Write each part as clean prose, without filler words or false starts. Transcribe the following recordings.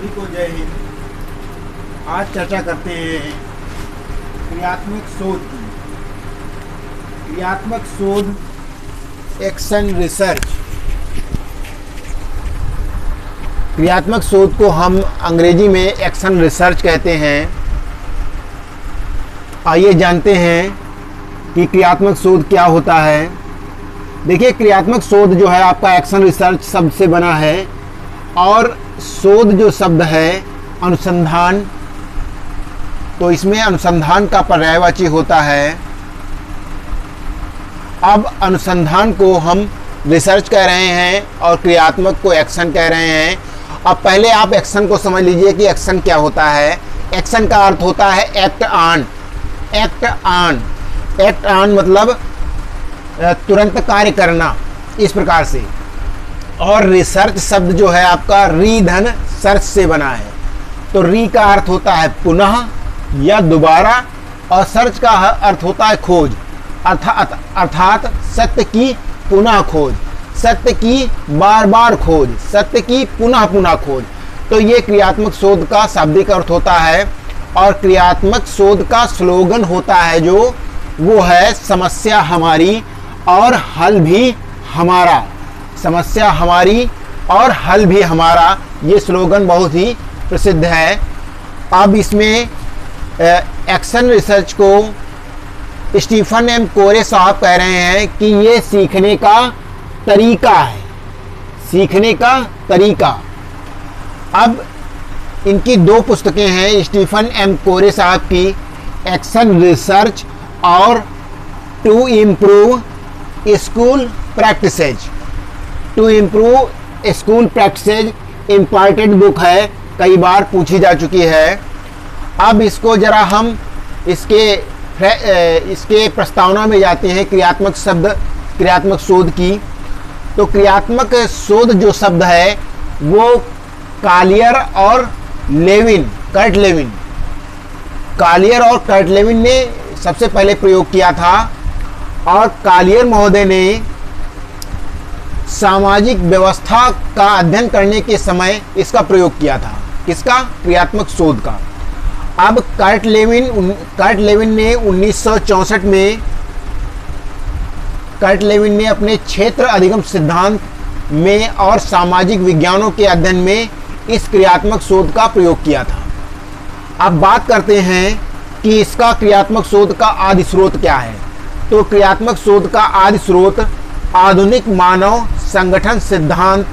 सभी को जय हिंद। आज चर्चा करते हैं क्रियात्मक शोध की। क्रियात्मक शोध, एक्शन रिसर्च। क्रियात्मक शोध को हम अंग्रेजी में एक्शन रिसर्च कहते हैं। आइए जानते हैं कि क्रियात्मक शोध क्या होता है। देखिए, क्रियात्मक शोध जो है आपका एक्शन रिसर्च शब्द से बना है, और शोध जो शब्द है अनुसंधान, तो इसमें अनुसंधान का पर्यायवाची होता है। अब अनुसंधान को हम रिसर्च कह रहे हैं और क्रियात्मक को एक्शन कह रहे हैं। अब पहले आप एक्शन को समझ लीजिए कि एक्शन क्या होता है। एक्शन का अर्थ होता है act on. Act on, act on मतलब तुरंत कार्य करना, इस प्रकार से। और रिसर्च शब्द जो है आपका री धन सर्च से बना है, तो री का अर्थ होता है पुनः या दोबारा, और सर्च का अर्थ होता है खोज, अर्थात सत्य की पुनः खोज, सत्य की बार बार खोज, सत्य की पुनः पुनः खोज। तो ये क्रियात्मक शोध का शाब्दिक अर्थ होता है। और क्रियात्मक शोध का स्लोगन होता है जो वो है समस्या हमारी और हल भी हमारा। समस्या हमारी और हल भी हमारा, ये स्लोगन बहुत ही प्रसिद्ध है। अब इसमें एक्शन रिसर्च को स्टीफन एम कोरे साहब कह रहे हैं कि ये सीखने का तरीका है, सीखने का तरीका। अब इनकी दो पुस्तकें हैं स्टीफन एम कोरे साहब की, एक्शन रिसर्च और to improve school practices. To improve school practices important book है, कई बार पूछी जा चुकी है। अब इसको जरा हम इसके प्रस्तावना में जाते हैं। क्रियात्मक शोध की, तो क्रियात्मक शोध जो शब्द है वो कालियर और लेविन, कर्ट लेविन, कालियर और कर्ट लेविन ने सबसे पहले प्रयोग किया था। और कालियर महोदय ने सामाजिक व्यवस्था का अध्ययन करने के समय इसका प्रयोग किया था। किसका? क्रियात्मक शोध का। अब कर्ट लेविन ने 1964 में कर्ट लेविन ने अपने क्षेत्र अधिगम सिद्धांत में और सामाजिक विज्ञानों के अध्ययन में इस क्रियात्मक शोध का प्रयोग किया था। अब बात करते हैं कि इसका क्रियात्मक शोध का आदि स्रोत क्या है। तो क्रियात्मक शोध का आदि स्रोत आधुनिक मानव संगठन सिद्धांत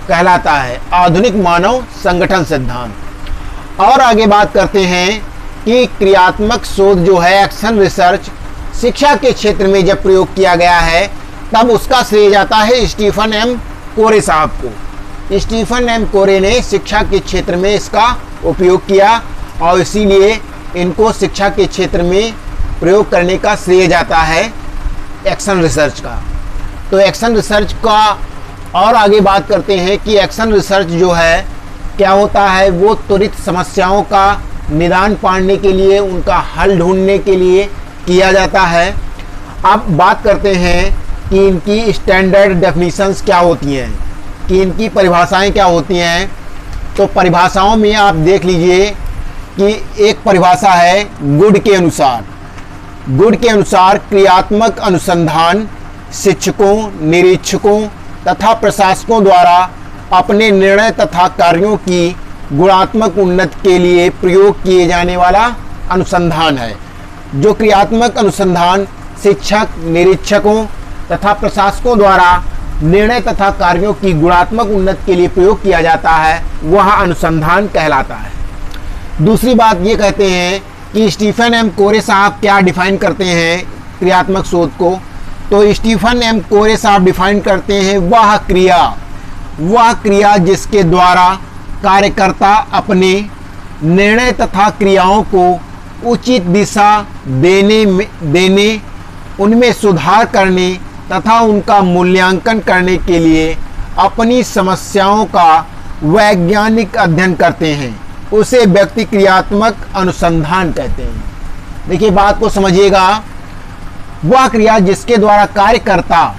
कहलाता है। आधुनिक मानव संगठन सिद्धांत। और आगे बात करते हैं कि क्रियात्मक शोध जो है एक्शन रिसर्च शिक्षा के क्षेत्र में जब प्रयोग किया गया है, तब उसका श्रेय जाता है स्टीफन एम कोरे साहब को। स्टीफन एम कोरे ने शिक्षा के क्षेत्र में इसका उपयोग किया, और इसीलिए इनको शिक्षा के क्षेत्र में प्रयोग करने का श्रेय जाता है एक्शन रिसर्च का। तो एक्शन रिसर्च का और आगे बात करते हैं कि एक्शन रिसर्च जो है क्या होता है, वो त्वरित समस्याओं का निदान पाने के लिए, उनका हल ढूंढने के लिए किया जाता है। अब बात करते हैं कि इनकी स्टैंडर्ड डेफिनेशंस क्या होती हैं, कि इनकी परिभाषाएं क्या होती हैं। तो परिभाषाओं में आप देख लीजिए कि एक परिभाषा है गुड के अनुसार। गुड के अनुसार क्रियात्मक अनुसंधान शिक्षकों, निरीक्षकों तथा प्रशासकों द्वारा अपने निर्णय तथा कार्यों की गुणात्मक उन्नति के लिए प्रयोग किए जाने वाला अनुसंधान है। जो क्रियात्मक अनुसंधान शिक्षक, निरीक्षकों तथा प्रशासकों द्वारा निर्णय तथा कार्यों की गुणात्मक उन्नति के लिए प्रयोग किया जाता है, वह अनुसंधान कहलाता है। दूसरी बात ये कहते हैं कि स्टीफन एम कोरे साहब क्या डिफाइन करते हैं क्रियात्मक शोध को। तो स्टीफन एम कोरे साहब डिफाइन करते हैं वह क्रिया जिसके द्वारा कार्यकर्ता अपने निर्णय तथा क्रियाओं को उचित दिशा देने, उनमें सुधार करने तथा उनका मूल्यांकन करने के लिए अपनी समस्याओं का वैज्ञानिक अध्ययन करते हैं, उसे व्यक्ति क्रियात्मक अनुसंधान कहते हैं। देखिए, बात को समझिएगा। वह क्रिया जिसके द्वारा कार्यकर्ता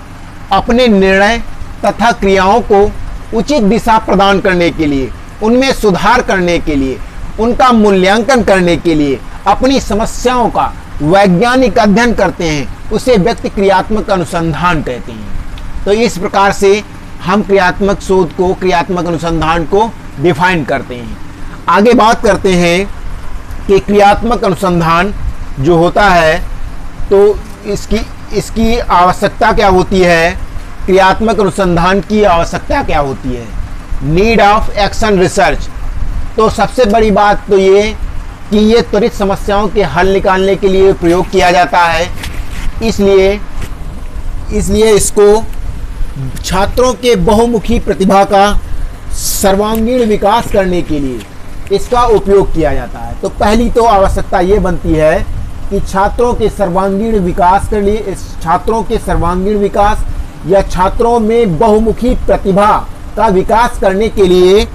अपने निर्णय तथा क्रियाओं को उचित दिशा प्रदान करने के लिए उनमें सुधार करने के लिए, उनका मूल्यांकन करने के लिए अपनी समस्याओं का वैज्ञानिक अध्ययन करते हैं, उसे व्यक्ति क्रियात्मक अनुसंधान कहते हैं। तो इस प्रकार से हम क्रियात्मक शोध को, क्रियात्मक अनुसंधान को डिफाइन करते हैं। आगे बात करते हैं कि क्रियात्मक अनुसंधान जो होता है तो इसकी आवश्यकता क्या होती है, क्रियात्मक अनुसंधान की आवश्यकता क्या होती है। Need of action research. तो सबसे बड़ी बात तो ये कि ये त्वरित समस्याओं के हल निकालने के लिए प्रयोग किया जाता है, इसलिए इसको छात्रों के बहुमुखी प्रतिभा का सर्वांगीण विकास करने के लिए इसका उपयोग किया जाता है। तो पहली तो आवश्यकता ये बनती है कि छात्रों के सर्वांगीण विकास के लिए, छात्रों के सर्वांगीण विकास या छात्रों में बहुमुखी प्रतिभा का विकास करने के लिए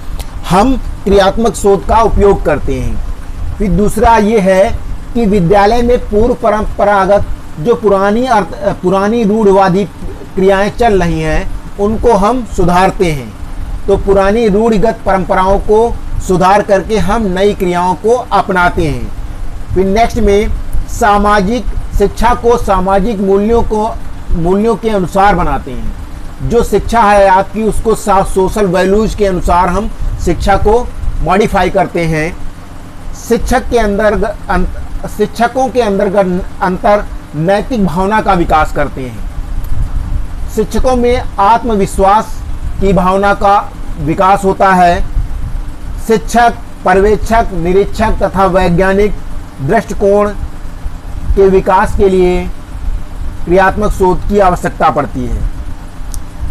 हम क्रियात्मक शोध का उपयोग करते हैं। फिर दूसरा ये है कि विद्यालय में पूर्व परंपरागत जो पुरानी रूढ़वादी क्रियाएं चल रही हैं उनको हम सुधारते हैं। तो पुरानी रूढ़िगत परंपराओं को सुधार करके हम नई क्रियाओं को अपनाते हैं। फिर नेक्स्ट में सामाजिक शिक्षा को सामाजिक मूल्यों के अनुसार बनाते हैं। जो शिक्षा है आपकी उसको सोशल वैल्यूज के अनुसार हम शिक्षा को मॉडिफाई करते हैं। शिक्षकों के अंतर नैतिक भावना का विकास करते हैं। शिक्षकों में आत्मविश्वास की भावना का विकास होता है। शिक्षक, पर्यवेक्षक, निरीक्षक तथा वैज्ञानिक दृष्टिकोण के विकास के लिए क्रियात्मक शोध की आवश्यकता पड़ती है।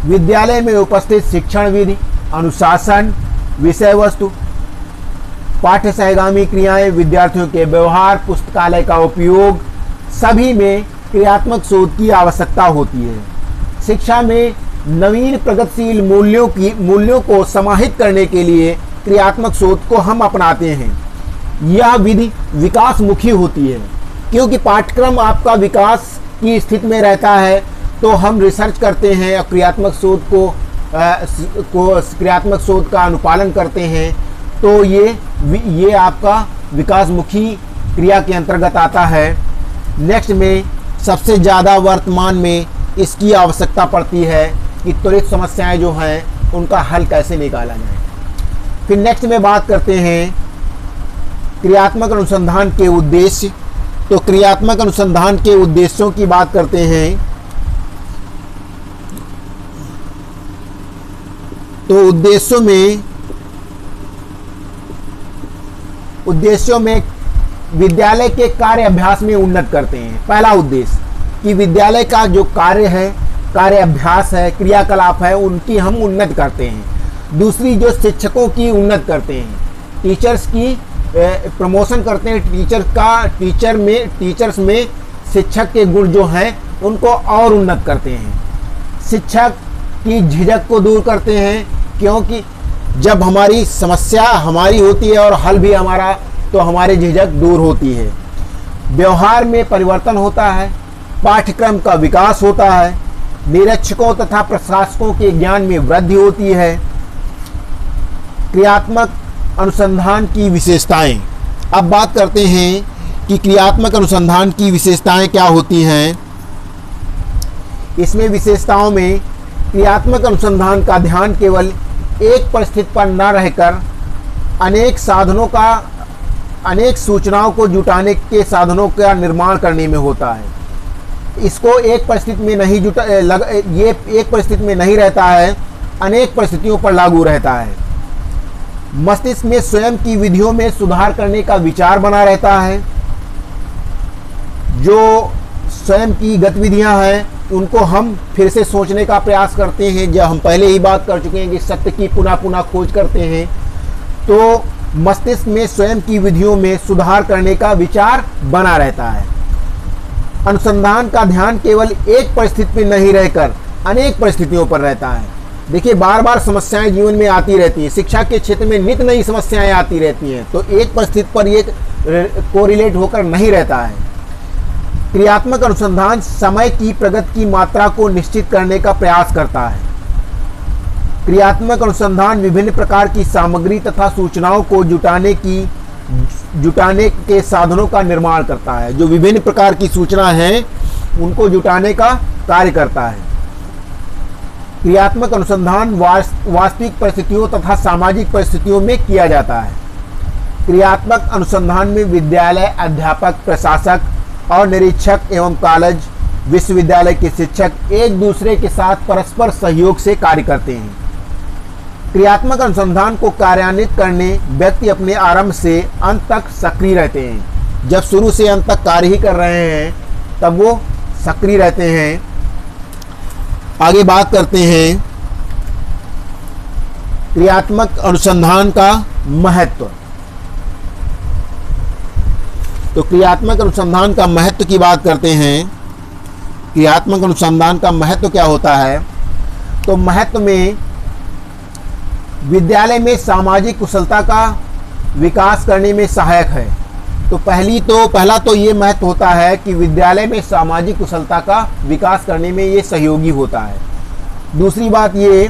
विद्यालय में उपस्थित शिक्षण विधि, अनुशासन, विषय वस्तु, पाठ्य सहगामी क्रियाएं, विद्यार्थियों के व्यवहार, पुस्तकालय का उपयोग, सभी में क्रियात्मक शोध की आवश्यकता होती है। शिक्षा में नवीन प्रगतिशील मूल्यों को समाहित करने के लिए क्रियात्मक शोध को हम अपनाते हैं। यह विधि विकासमुखी होती है क्योंकि पाठ्यक्रम आपका विकास की स्थिति में रहता है, तो हम रिसर्च करते हैं और क्रियात्मक शोध का अनुपालन करते हैं। तो ये आपका विकासमुखी क्रिया के अंतर्गत आता है। नेक्स्ट में सबसे ज़्यादा वर्तमान में इसकी आवश्यकता पड़ती है कि त्वरित समस्याएं जो हैं उनका हल कैसे निकाला जाए। फिर नेक्स्ट में बात करते हैं क्रियात्मक अनुसंधान के उद्देश्य। तो क्रियात्मक अनुसंधान के उद्देश्यों की बात करते हैं। तो उद्देश्यों में विद्यालय के कार्य अभ्यास में उन्नत करते हैं। पहला उद्देश्य कि विद्यालय का जो कार्य है, कार्य अभ्यास है, क्रियाकलाप है, उनकी हम उन्नत करते हैं। दूसरी जो शिक्षकों की उन्नत करते हैं, टीचर्स की प्रमोशन करते हैं। टीचर्स में शिक्षक के गुण जो हैं उनको और उन्नत करते हैं। शिक्षक की झिझक को दूर करते हैं, क्योंकि जब हमारी समस्या हमारी होती है और हल भी हमारा, तो हमारी झिझक दूर होती है। व्यवहार में परिवर्तन होता है, पाठ्यक्रम का विकास होता है, निरीक्षकों तथा प्रशासकों के ज्ञान में वृद्धि होती है। क्रियात्मक अनुसंधान की विशेषताएं। अब बात करते हैं कि क्रियात्मक अनुसंधान की विशेषताएं क्या होती हैं। इसमें विशेषताओं में क्रियात्मक अनुसंधान का ध्यान केवल एक परिस्थिति पर न रहकर अनेक सूचनाओं को जुटाने के साधनों का निर्माण करने में होता है। इसको एक परिस्थिति में एक परिस्थिति में नहीं रहता है, अनेक परिस्थितियों पर लागू रहता है। मस्तिष्क में स्वयं की विधियों में सुधार करने का विचार बना रहता है। जो स्वयं की गतिविधियां हैं उनको हम फिर से सोचने का प्रयास करते हैं। जब हम पहले ही बात कर चुके हैं कि सत्य की पुनः पुनः खोज करते हैं, तो मस्तिष्क में स्वयं की विधियों में सुधार करने का विचार बना रहता है। अनुसंधान का ध्यान केवल एक परिस्थिति में नहीं रहकर अनेक परिस्थितियों पर रहता है। देखिए, बार बार समस्याएं जीवन में आती रहती हैं। शिक्षा के क्षेत्र में नित नई समस्याएं आती रहती हैं, तो एक परिस्थिति पर ये कोरिलेट होकर नहीं रहता है। क्रियात्मक अनुसंधान समय की प्रगति की मात्रा को निश्चित करने का प्रयास करता है। क्रियात्मक अनुसंधान विभिन्न प्रकार की सामग्री तथा सूचनाओं को जुटाने के साधनों का निर्माण करता है। जो विभिन्न प्रकार की सूचना हैं उनको जुटाने का कार्य करता है। क्रियात्मक अनुसंधान वास्तविक परिस्थितियों तथा सामाजिक परिस्थितियों में किया जाता है। क्रियात्मक अनुसंधान में विद्यालय अध्यापक, प्रशासक और निरीक्षक एवं कॉलेज विश्वविद्यालय के शिक्षक एक दूसरे के साथ परस्पर सहयोग से कार्य करते हैं। क्रियात्मक अनुसंधान को कार्यान्वित करने व्यक्ति अपने आरंभ से अंत तक सक्रिय रहते हैं। जब शुरू से अंत तक कार्य ही कर रहे हैं तब वो सक्रिय रहते हैं। आगे बात करते हैं क्रियात्मक अनुसंधान का महत्व। तो क्रियात्मक अनुसंधान का महत्व की बात करते हैं। क्रियात्मक अनुसंधान का महत्व क्या होता है? तो महत्व में विद्यालय में सामाजिक कुशलता का विकास करने में सहायक है। तो पहला तो ये महत्व होता है कि विद्यालय में सामाजिक कुशलता का विकास करने में ये सहयोगी होता है। दूसरी बात ये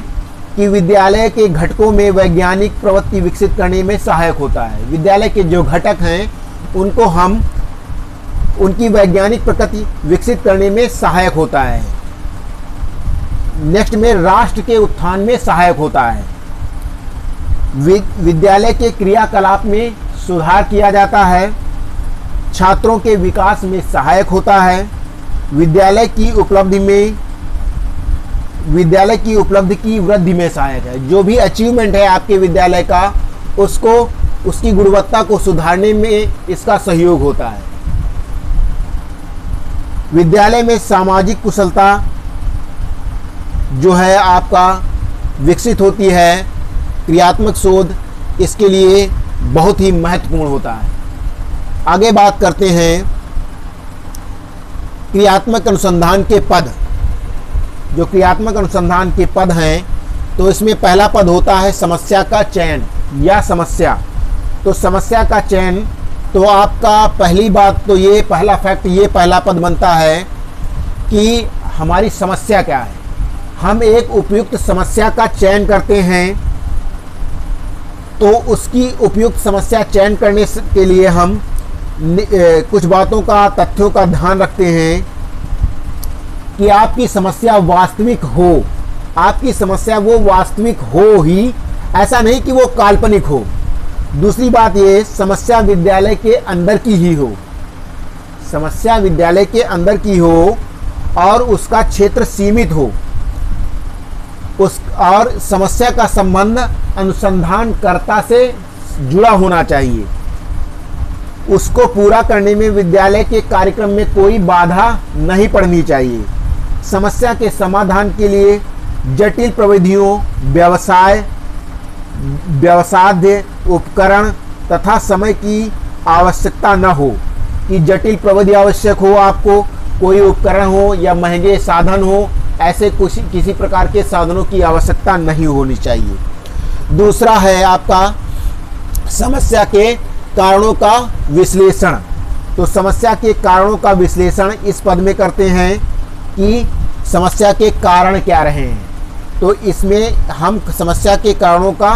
कि विद्यालय के घटकों में वैज्ञानिक प्रवृत्ति विकसित करने में सहायक होता है। विद्यालय के जो घटक हैं उनको हम उनकी वैज्ञानिक प्रकृति विकसित करने में सहायक होता है। नेक्स्ट में राष्ट्र के उत्थान में सहायक होता है। विद्यालय के क्रियाकलाप में सुधार किया जाता है। छात्रों के विकास में सहायक होता है। विद्यालय की उपलब्धि की वृद्धि में सहायक है। जो भी अचीवमेंट है आपके विद्यालय का उसकी गुणवत्ता को सुधारने में इसका सहयोग होता है। विद्यालय में सामाजिक कुशलता जो है आपका विकसित होती है। क्रियात्मक शोध इसके लिए बहुत ही महत्वपूर्ण होता है। आगे बात करते हैं क्रियात्मक अनुसंधान के पद। जो क्रियात्मक अनुसंधान के पद हैं तो इसमें पहला पद होता है समस्या का चयन या समस्या। तो समस्या का चयन तो आपका पहली बात तो ये पहला पद बनता है कि हमारी समस्या क्या है। हम एक उपयुक्त समस्या का चयन करते हैं। तो उसकी उपयुक्त समस्या चयन करने के लिए हम कुछ बातों का, तथ्यों का ध्यान रखते हैं कि आपकी समस्या वास्तविक हो। आपकी समस्या वो वास्तविक हो ही, ऐसा नहीं कि वो काल्पनिक हो। दूसरी बात ये, समस्या विद्यालय के अंदर की ही हो। समस्या विद्यालय के अंदर की हो और उसका क्षेत्र सीमित हो। और समस्या का संबंध अनुसंधानकर्ता से जुड़ा होना चाहिए। उसको पूरा करने में विद्यालय के कार्यक्रम में कोई बाधा नहीं पड़नी चाहिए। समस्या के समाधान के लिए जटिल प्रविधियों, व्यवसाय उपकरण तथा समय की आवश्यकता न हो कि जटिल प्रविधि आवश्यक हो, आपको कोई उपकरण हो या महंगे साधन हो, ऐसे किसी प्रकार के साधनों की आवश्यकता नहीं होनी चाहिए। दूसरा है आपका समस्या के कारणों का विश्लेषण। तो समस्या के कारणों का विश्लेषण इस पद में करते हैं कि समस्या के कारण क्या रहे हैं। तो इसमें हम समस्या के कारणों का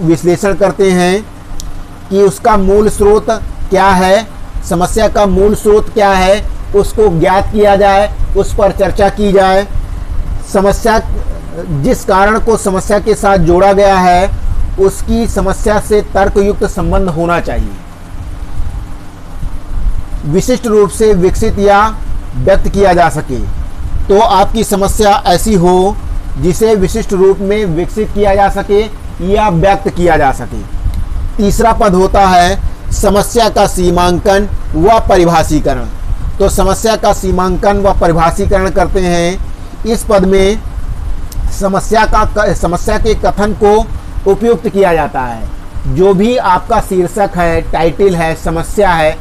विश्लेषण करते हैं कि उसका मूल स्रोत क्या है, समस्या का मूल स्रोत क्या है, उसको ज्ञात किया जाए, उस पर चर्चा की जाए। समस्या, जिस कारण को समस्या के साथ जोड़ा गया है उसकी समस्या से तर्कयुक्त संबंध होना चाहिए। विशिष्ट रूप से विकसित या व्यक्त किया जा सके। तो आपकी समस्या ऐसी हो जिसे विशिष्ट रूप में विकसित किया जा सके या व्यक्त किया जा सके। तीसरा पद होता है समस्या का सीमांकन व परिभाषीकरण। तो समस्या का सीमांकन व परिभाषीकरण करते हैं। इस पद में समस्या के कथन को उपयुक्त किया जाता है। जो भी आपका शीर्षक है, टाइटल है, समस्या है,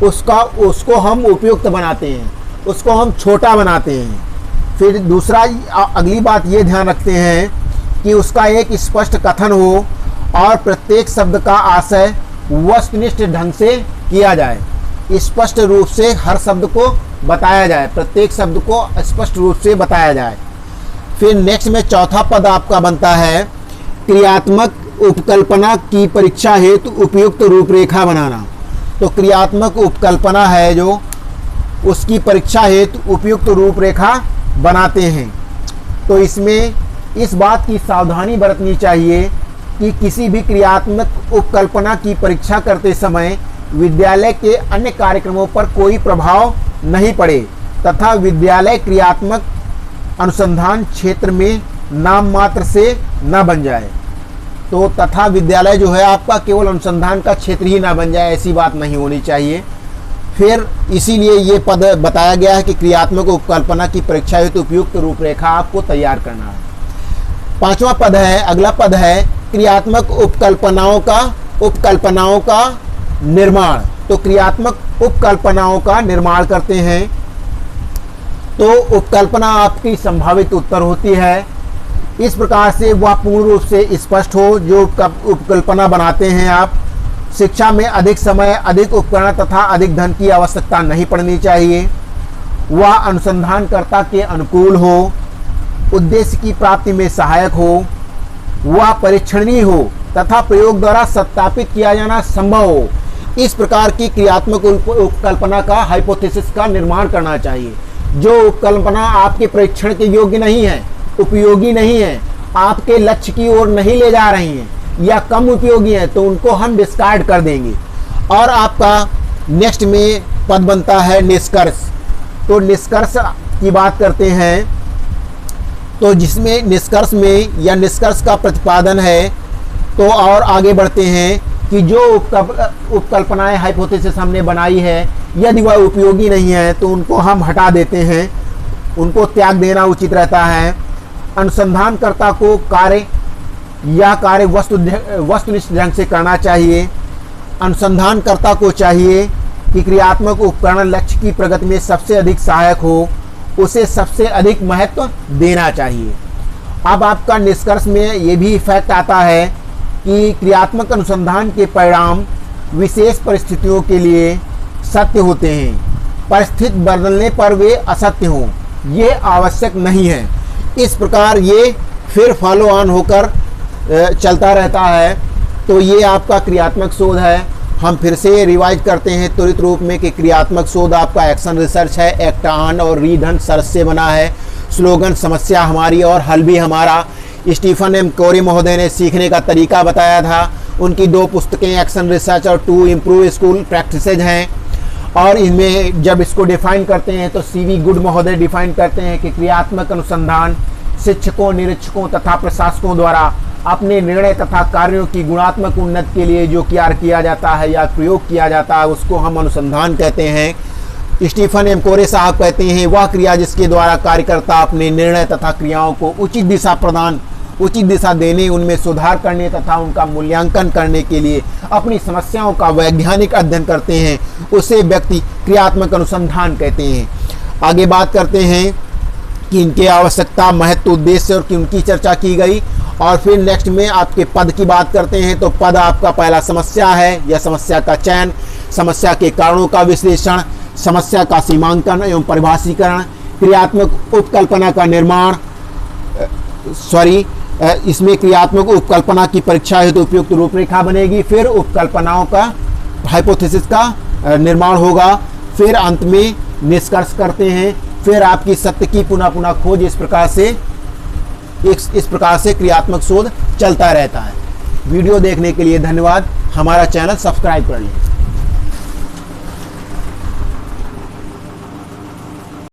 उसको हम उपयुक्त बनाते हैं, उसको हम छोटा बनाते हैं। फिर दूसरा, अगली बात ये ध्यान रखते हैं कि उसका एक स्पष्ट कथन हो और प्रत्येक शब्द का आशय वस्तुनिष्ठ ढंग से किया जाए। स्पष्ट रूप से हर शब्द को बताया जाए, प्रत्येक शब्द को स्पष्ट रूप से बताया जाए। फिर नेक्स्ट में चौथा पद आपका बनता है क्रियात्मक उपकल्पना की परीक्षा हेतु उपयुक्त रूपरेखा बनाना। तो क्रियात्मक उपकल्पना है जो उसकी परीक्षा हेतु उपयुक्त रूपरेखा बनाते हैं। तो इसमें इस बात की सावधानी बरतनी चाहिए कि किसी भी क्रियात्मक उपकल्पना की परीक्षा करते समय विद्यालय के अन्य कार्यक्रमों पर कोई प्रभाव नहीं पड़े तथा विद्यालय क्रियात्मक अनुसंधान क्षेत्र में नाम मात्र से न बन जाए। तो तथा विद्यालय जो है आपका केवल अनुसंधान का क्षेत्र ही ना बन जाए, ऐसी बात नहीं होनी चाहिए। फिर इसीलिए ये पद बताया गया है कि क्रियात्मक उपकल्पना की परीक्षा हेतु उपयुक्त रूपरेखा आपको तैयार करना है। पांचवा पद है, अगला पद है क्रियात्मक उपकल्पनाओं का निर्माण। तो क्रियात्मक उपकल्पनाओं का निर्माण करते हैं। तो उपकल्पना आपकी संभावित उत्तर होती है, इस प्रकार से वह पूर्ण रूप से स्पष्ट हो। जो उपकल्पना बनाते हैं आप, शिक्षा में अधिक समय, अधिक उपकरण तथा अधिक धन की आवश्यकता नहीं पड़नी चाहिए। वह अनुसंधानकर्ता के अनुकूल हो, उद्देश्य की प्राप्ति में सहायक हो, वह परीक्षणीय हो तथा प्रयोग द्वारा सत्यापित किया जाना संभव हो। इस प्रकार की क्रियात्मक उपकल्पना का हाइपोथेसिस का निर्माण करना चाहिए। जो उपकल्पना आपके परीक्षण के योग्य नहीं है, उपयोगी नहीं है, आपके लक्ष्य की ओर नहीं ले जा रही हैं या कम उपयोगी हैं, तो उनको हम डिस्कार्ड कर देंगे। और आपका नेक्स्ट में पद बनता है निष्कर्ष। तो निष्कर्ष की बात करते हैं, तो जिसमें निष्कर्ष में या निष्कर्ष का प्रतिपादन है। तो और आगे बढ़ते हैं कि जो उपकल्पनाएं हाइपोथेसिस हमने बनाई है, यदि वह उपयोगी नहीं है तो उनको हम हटा देते हैं, उनको त्याग देना उचित रहता है। अनुसंधानकर्ता को कार्य वस्तुनिष्ठ ढंग से करना चाहिए। अनुसंधानकर्ता को चाहिए कि क्रियात्मक उपकरण लक्ष्य की प्रगति में सबसे अधिक सहायक हो, उसे सबसे अधिक महत्व देना चाहिए। अब आपका निष्कर्ष में ये भी इफेक्ट आता है कि क्रियात्मक अनुसंधान के परिणाम विशेष परिस्थितियों के लिए सत्य होते हैं, परिस्थिति बदलने पर वे असत्य हों, ये आवश्यक नहीं है। इस प्रकार ये फिर फॉलो ऑन होकर चलता रहता है। तो ये आपका क्रियात्मक शोध है। हम फिर से रिवाइज करते हैं त्वरित रूप में कि क्रियात्मक शोध आपका एक्शन रिसर्च है, एक्ट ऑन और रीड ऑन सर्च से बना है। स्लोगन समस्या हमारी और हल भी हमारा। स्टीफन एम कोरी महोदय ने सीखने का तरीका बताया था। उनकी 2 पुस्तकें एक्शन रिसर्च और टू इम्प्रूव स्कूल प्रैक्टिसेज हैं। और इनमें जब इसको डिफाइन करते हैं तो CV गुड महोदय डिफाइन करते हैं कि क्रियात्मक अनुसंधान शिक्षकों, निरीक्षकों तथा प्रशासकों द्वारा अपने निर्णय तथा कार्यों की गुणात्मक उन्नति के लिए जो किया जाता है या प्रयोग किया जाता है, उसको हम अनुसंधान कहते हैं। स्टीफन एम कोरे साहब कहते हैं वह क्रिया जिसके द्वारा कार्यकर्ता अपने निर्णय तथा क्रियाओं को उचित दिशा देने, उनमें सुधार करने तथा उनका मूल्यांकन करने के लिए अपनी समस्याओं का वैज्ञानिक अध्ययन करते हैं, उसे व्यक्ति क्रियात्मक अनुसंधान कहते हैं। आगे बात करते हैं कि इनके आवश्यकता, महत्व, उद्देश्य और उनकी चर्चा की गई। और फिर नेक्स्ट में आपके पद की बात करते हैं। तो पद आपका पहला समस्या है या समस्या का चयन, समस्या के कारणों का विश्लेषण, समस्या का सीमांकन एवं परिभाषीकरण, क्रियात्मक उपकल्पना का निर्माण, इसमें क्रियात्मक उपकल्पना की परीक्षा हेतु उपयुक्त रूपरेखा बनेगी। फिर उपकल्पनाओं का हाइपोथेसिस का निर्माण होगा। फिर अंत में निष्कर्ष करते हैं। फिर आपकी सत्य की पुनः खोज। इस प्रकार से क्रियात्मक शोध चलता रहता है। वीडियो देखने के लिए धन्यवाद। हमारा चैनल सब्सक्राइब कर लें।